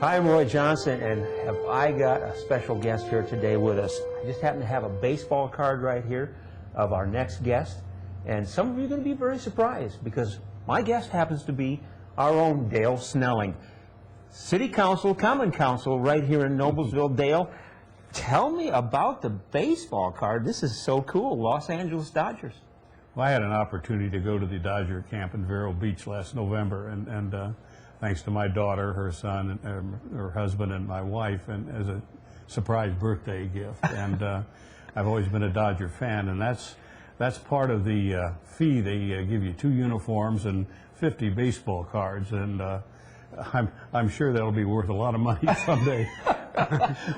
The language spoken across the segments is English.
Hi, I'm Roy Johnson, and have I got a special guest here today with us. I just happen to have a baseball card right here of our next guest, and some of you are going to be very surprised because my guest happens to be our own Dale Snelling. City Council, Common Council right here in Noblesville. Dale, tell me about the baseball card. This is so cool. Los Angeles Dodgers. Well, I had an opportunity to go to the Dodger camp in Vero Beach last November, and thanks to my daughter, her son, and her husband, and my wife, and as a surprise birthday gift. And I've always been a Dodger fan, and that's part of the fee. They give you 2 uniforms and 50 baseball cards, and I'm sure that'll be worth a lot of money someday.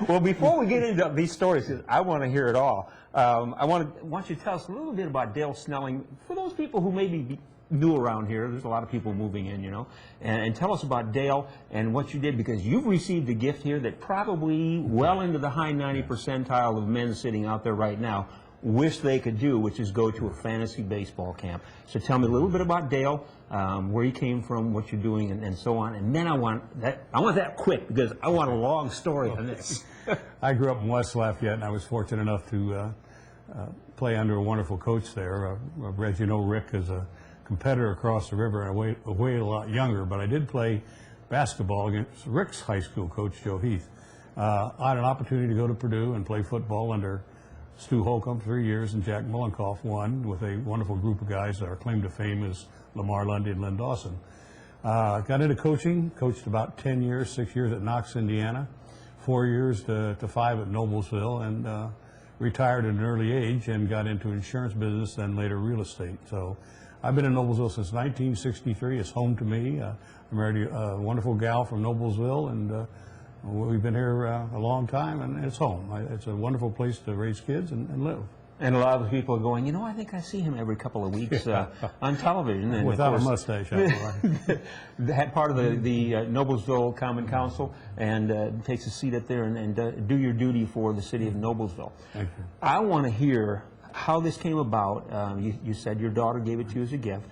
Well, before we get into these stories, I want to hear it all. I want you to tell us a little bit about Dale Snelling. For those people who maybe be new around here, there's a lot of people moving in, you know, and tell us about Dale and what you did, because you've received a gift here that probably well into the high 90 percentile of men sitting out there right now wish they could do, which is go to a fantasy baseball camp. So tell me a little bit about Dale, where you came from, what you're doing, and so on. And then I want that quick, because I want a long story on this. I grew up in West Lafayette, and I was fortunate enough to play under a wonderful coach there. As you know, Rick is a competitor across the river, and I weighed a lot younger, but I did play basketball against Rick's high school coach, Joe Heath. I had an opportunity to go to Purdue and play football under Stu Holcomb 3 years, and Jack Mullenkoff 1, with a wonderful group of guys that our claim to fame is Lamar Lundy and Lynn Dawson. Got into coaching, coached about 10 years, 6 years at Knox, Indiana, 4 years to 5 at Noblesville, and retired at an early age and got into insurance business, then later real estate. So I've been in Noblesville since 1963. It's home to me. I married a wonderful gal from Noblesville, and we've been here a long time, and it's home. It's a wonderful place to raise kids and live. And a lot of people are going, you know, I think I see him every couple of weeks on television. And without of course, a mustache, that part of the Noblesville Common Council, and takes a seat up there and do your duty for the city of Noblesville. Thank you. I want to hear how this came about. You said your daughter gave it to you as a gift,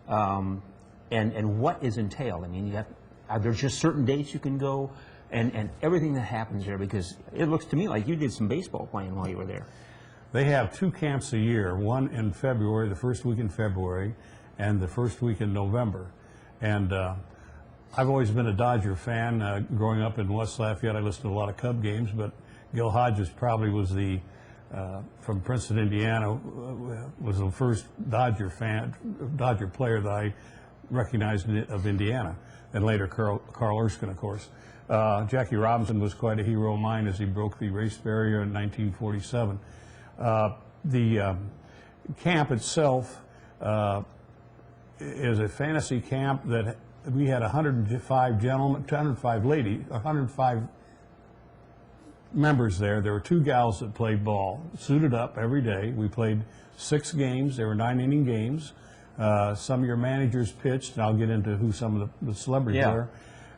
and what is entailed. I mean, are there just certain dates you can go, and everything that happens there? Because it looks to me like you did some baseball playing while you were there. They have 2 camps a year, one in February, the first week in February, and the first week in November. And I've always been a Dodger fan. Growing up in West Lafayette, I listened to a lot of Cub games, but Gil Hodges probably was from Princeton, Indiana, was the first Dodger player that I recognized of Indiana, and later Carl Erskine, of course. Jackie Robinson was quite a hero of mine as he broke the race barrier in 1947. The camp itself is a fantasy camp that we had 105 gentlemen, 105 ladies, 105 members there. There were 2 gals that played ball, suited up every day. We played 6 games. They were 9-inning games. Some of your managers pitched, and I'll get into who some of the celebrities were.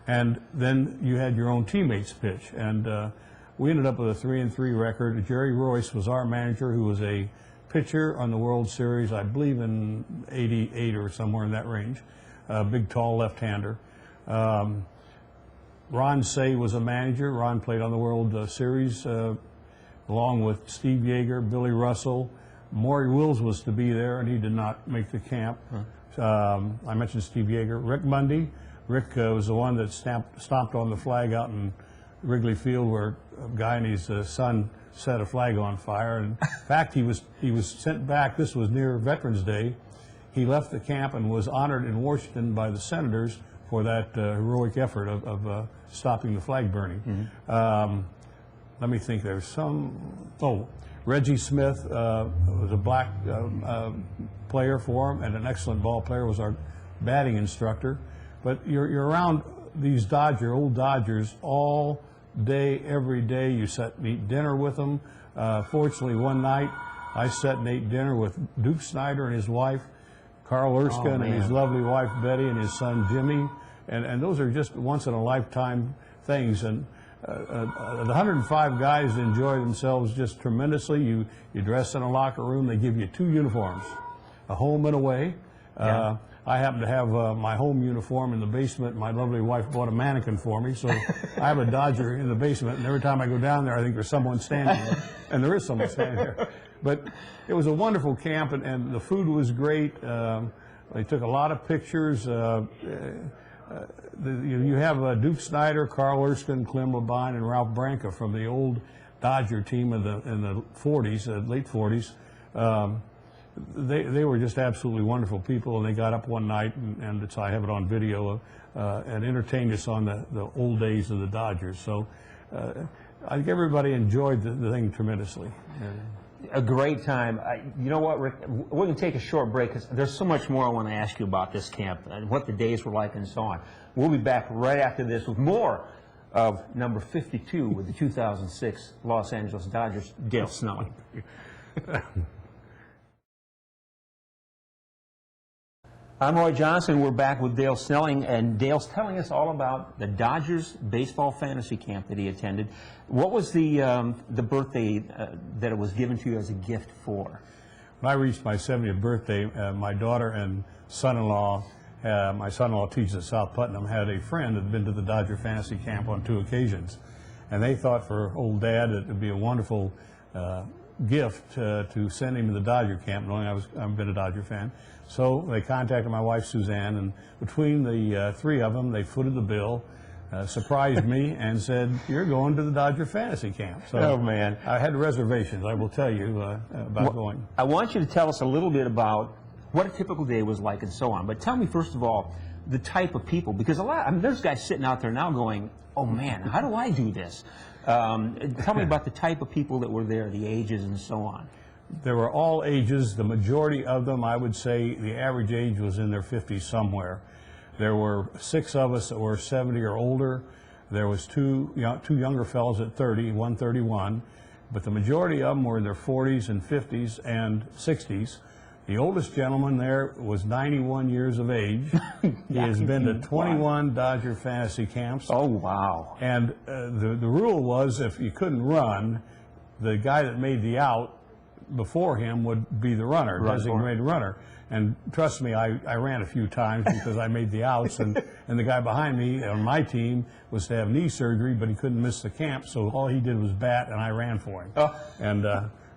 And then you had your own teammates pitch. And we ended up with a 3-3 record. Jerry Royce was our manager, who was a pitcher on the World Series, I believe in '88 or somewhere in that range. Big, tall left-hander. Ron Say was a manager. Ron played on the World Series along with Steve Yeager, Billy Russell. Maury Wills was to be there, and he did not make the camp. I mentioned Steve Yeager. Rick Mundy. Rick was the one that stomped on the flag out in Wrigley Field, where a guy and his son set a flag on fire. And in fact, he was sent back. This was near Veterans Day. He left the camp and was honored in Washington by the senators for that heroic effort of stopping the flag burning. Let me think. There's some. Oh, Reggie Smith was a black player for him, and an excellent ball player. Was our batting instructor. But you're around these old Dodgers all day, every day. You sit and eat dinner with them. Fortunately, one night I sat and ate dinner with Duke Snyder and his wife, Carl Erskine, and his lovely wife Betty, and his son Jimmy. And those are just once-in-a-lifetime things. And the 105 guys enjoy themselves just tremendously. You dress in a locker room. They give you 2 uniforms, a home and away. I happen to have my home uniform in the basement. My lovely wife bought a mannequin for me, so I have a Dodger in the basement, and every time I go down there, I think there's someone standing there, and there is someone standing there. But it was a wonderful camp, and the food was great. They took a lot of pictures. You have Duke Snyder, Carl Erskine, Clem Labine, and Ralph Branca from the old Dodger team in the 40s, late 40s. They were just absolutely wonderful people, and they got up one night, and I have it on video, and entertained us on the old days of the Dodgers. So I think everybody enjoyed the thing tremendously. A great time. You know what, Rick? We're going to take a short break because there's so much more I want to ask you about this camp and what the days were like and so on. We'll be back right after this with more of number 52 with the 2006 Los Angeles Dodgers, Dale Snelling. I'm Roy Johnson. We're back with Dale Snelling, and Dale's telling us all about the Dodgers baseball fantasy camp that he attended. What was the birthday that it was given to you as a gift for? When I reached my 70th birthday, my daughter and son-in-law, my son-in-law teaches at South Putnam, had a friend that had been to the Dodger fantasy camp on 2 occasions. And they thought for old Dad it would be a wonderful gift to send him to the Dodger camp, knowing I've been a Dodger fan. So they contacted my wife, Suzanne, and between the 3 of them, they footed the bill, surprised me, and said, "You're going to the Dodger fantasy camp." So oh, man. I had reservations, I will tell you, about going. I want you to tell us a little bit about what a typical day was like and so on. But tell me, first of all, the type of people, because there's guys sitting out there now going, "Oh, man, how do I do this?" Tell me about the type of people that were there, the ages and so on. There were all ages. The majority of them, I would say, the average age was in their 50s somewhere. There were 6 of us that were 70 or older. There was two younger fellows at 30, one 31. But the majority of them were in their 40s and 50s and 60s. The oldest gentleman there was 91 years of age. He has been to 21 Dodger fantasy camps. Oh, wow. And the rule was if you couldn't run, the guy that made the out before him would be the runner, designated runner. And trust me, I ran a few times because I made the outs, and the guy behind me on my team was to have knee surgery, but he couldn't miss the camp, so all he did was bat, and I ran for him. Oh. And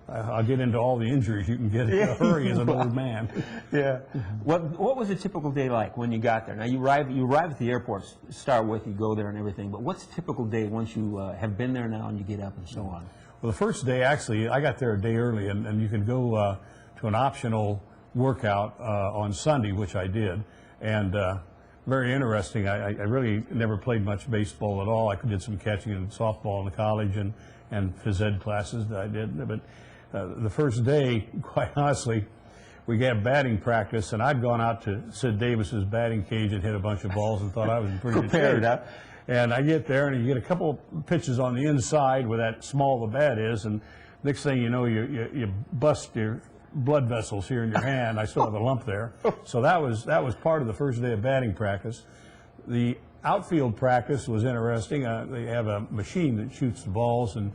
I'll get into all the injuries you can get in a hurry as an old man. Yeah. What was a typical day like when you got there? Now, you arrive at the airport, start with, you go there and everything, but what's a typical day once you have been there now and you get up and so on? Well, the first day, actually, I got there a day early, and you could go to an optional workout on Sunday, which I did, and very interesting. I really never played much baseball at all. I did some catching and softball in the college and phys ed classes that I did, but the first day, quite honestly, we had batting practice, and I'd gone out to Sid Davis's batting cage and hit a bunch of balls and thought I was in pretty good shape. And I get there, and you get a couple pitches on the inside where that small the bat is, and next thing you know, you bust your blood vessels here in your hand. I still have a lump there. So that was part of the first day of batting practice. The outfield practice was interesting. They have a machine that shoots the balls, and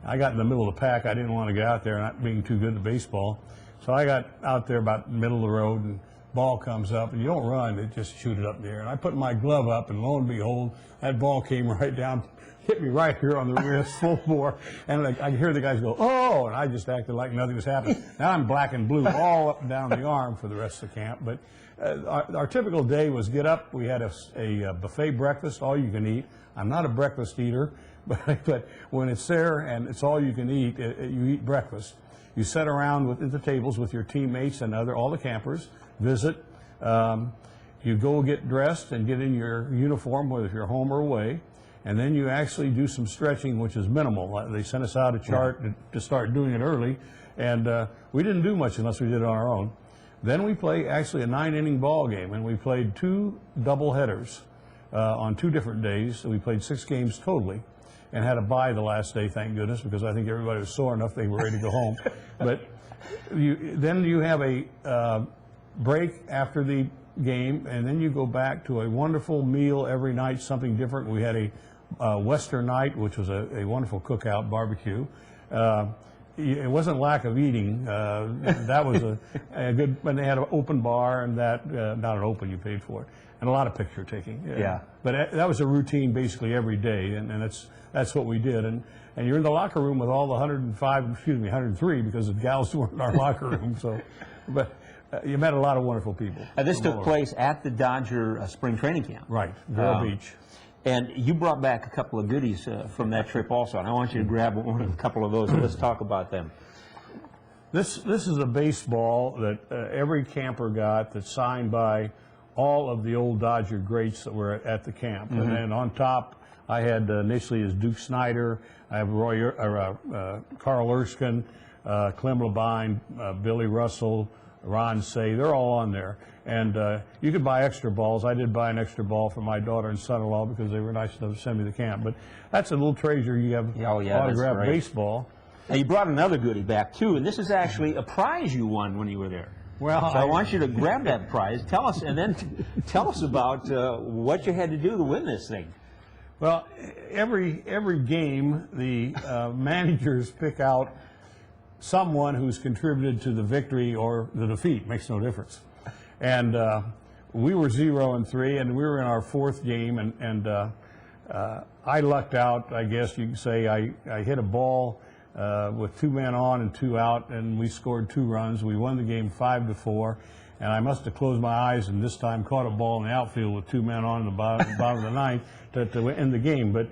I got in the middle of the pack. I didn't want to get out there, not being too good at baseball. So I got out there about the middle of the road, and ball comes up, and you don't run, it just shoot it up there. And I put my glove up, and lo and behold, that ball came right down, hit me right here on the wrist, full bore. And I hear the guys go, "Oh," and I just acted like nothing was happening. Now I'm black and blue all up and down the arm for the rest of the camp. But our typical day was get up. We had a buffet breakfast, all you can eat. I'm not a breakfast eater, but when it's there and it's all you can eat, you eat breakfast. You sit around at the tables with your teammates and all the campers, visit. You go get dressed and get in your uniform, whether you're home or away, and then you actually do some stretching, which is minimal. They sent us out a chart to start doing it early, and we didn't do much unless we did it on our own. Then we play actually a 9-inning ball game, and we played 2 double headers on 2 different days. So we played 6 games totally, and had a bye the last day, thank goodness, because I think everybody was sore enough they were ready to go home. But then you have a break after the game, and then you go back to a wonderful meal every night, something different. We had a Western night, which was a wonderful cookout barbecue. it wasn't lack of eating. That was a good, when they had an open bar and that, not an open, you paid for it, and a lot of picture taking. Yeah. But that was a routine basically every day, and that's what we did. And you're in the locker room with all the 103, because the gals weren't in our locker room. So, but you met a lot of wonderful people. This took place at the Dodger spring training camp. Right, Vero Beach. And you brought back a couple of goodies from that trip also, and I want you to grab a couple of those and let's talk about them. This is a baseball that every camper got, that's signed by all of the old Dodger greats that were at the camp. And then on top, I had initially as Duke Snyder, I have Carl Erskine, Clem Labine, Billy Russell, Ron Say, they're all on there. And you could buy extra balls. I did buy an extra ball for my daughter and son-in-law because they were nice enough to send me to the camp. But that's a little treasure. You have autographed baseball. Now, you brought another goodie back, too, and this is actually a prize you won when you were there. Well, so I want you to grab that prize. Tell us, and then tell us about what you had to do to win this thing. Well, every game, the managers pick out someone who's contributed to the victory or the defeat. Makes no difference. And we were 0-3, and we were in our fourth game, and I lucked out, I guess you could say. I hit a ball with 2 men on and 2 out, and we scored 2 runs. We won the game 5-4, and I must have closed my eyes and this time caught a ball in the outfield with 2 men on in the bottom of the ninth to end the game. But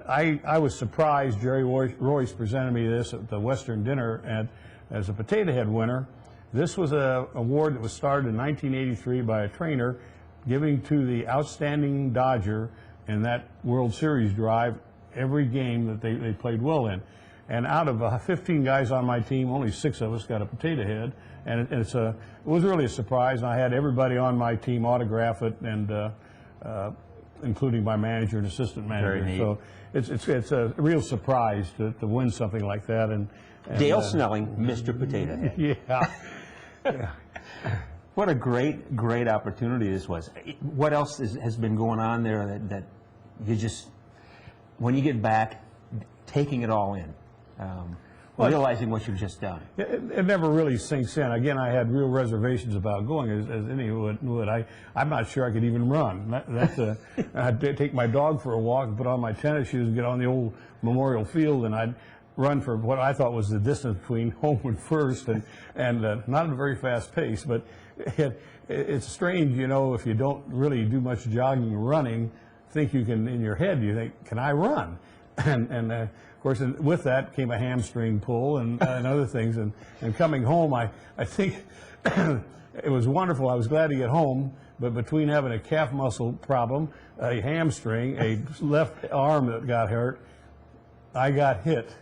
I was surprised. Jerry Royce presented me this at the Western dinner as a Potato Head winner. This was an award that was started in 1983 by a trainer giving to the outstanding Dodger in that World Series drive every game that they played well in. And out of 15 guys on my team, only 6 of us got a Potato Head. And it was really a surprise. And I had everybody on my team autograph it, and including my manager and assistant manager. Very neat. So it's a real surprise to win something like that. And Dale Snelling, Mr. Potato Head. Yeah. Yeah. What a great opportunity this was. What else has been going on there that you just, when you get back, taking it all in, realizing what you've just done? It never really sinks in. Again, I had real reservations about going, as anyone would. I'm not sure I could even run. I'd take my dog for a walk and put on my tennis shoes and get on the old Memorial Field, and I'd run for what I thought was the distance between home and first, and not at a very fast pace. But it's strange, you know, if you don't really do much jogging or running, think you can, in your head, you think, can I run? And of course, with that came a hamstring pull and other things. And coming home, I think it was wonderful. I was glad to get home, but between having a calf muscle problem, a hamstring, a left arm that got hurt, I got hit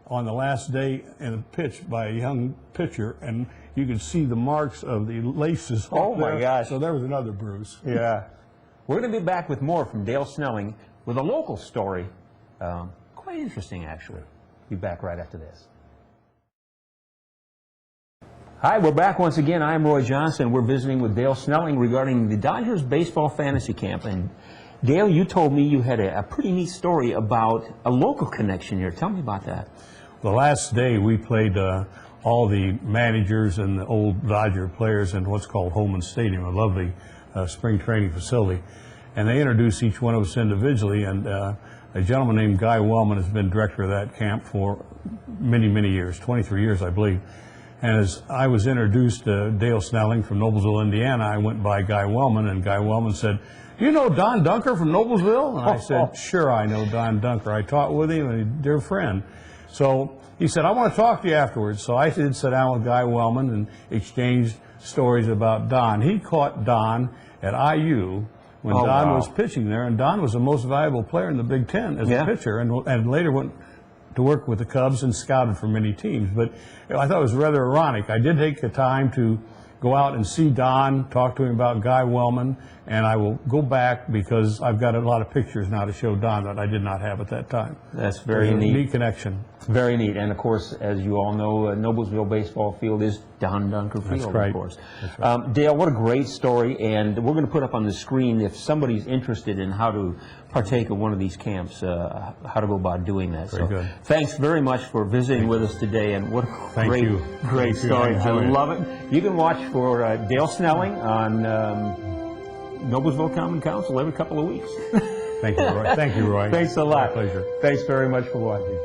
on the last day in a pitch by a young pitcher, and you could see the marks of the laces. Oh my gosh. So there was another bruise. Yeah. We're going to be back with more from Dale Snelling with a local story. Quite interesting, actually. Be back right after this. Hi, we're back once again. I'm Roy Johnson. We're visiting with Dale Snelling regarding the Dodgers Baseball Fantasy Camp. And Dale, you told me you had a pretty neat story about a local connection here. Tell me about that. The last day we played all the managers and the old Dodger players in what's called Holman Stadium, a lovely spring training facility. And they introduced each one of us individually, and a gentleman named Guy Wellman has been director of that camp for many, many years, 23 years, I believe. And as I was introduced to Dale Snelling from Noblesville, Indiana, I went by Guy Wellman, and Guy Wellman said, "Do you know Don Dunker from Noblesville?" And I said, "Sure, I know Don Dunker. I taught with him, and a dear friend." So he said, "I want to talk to you afterwards." So I did sit down with Guy Wellman and exchanged stories about Don. He caught Don at IU when Don was pitching there, and Don was the most valuable player in the Big Ten as a pitcher, and later went to work with the Cubs and scouted for many teams. But I thought it was rather ironic. I did take the time to go out and see Don, talk to him about Guy Wellman, and I will go back because I've got a lot of pictures now to show Don that I did not have at that time. That's very neat. Neat connection. Very neat. And of course, as you all know, Noblesville baseball field is Don Dunker Field, right. of course. That's right. Dale, what a great story, and we're going to put up on the screen, if somebody's interested in how to partake of one of these camps, how to go about doing that. Very good. Thanks very much for visiting with us today, and what a Thank great, you. great Thank you. story. I I enjoyed it. love it. You can watch for Dale Snelling on Noblesville Common Council every couple of weeks. Thank you, Roy. Thank you, Roy. Thanks a lot. My pleasure. Thanks very much for watching.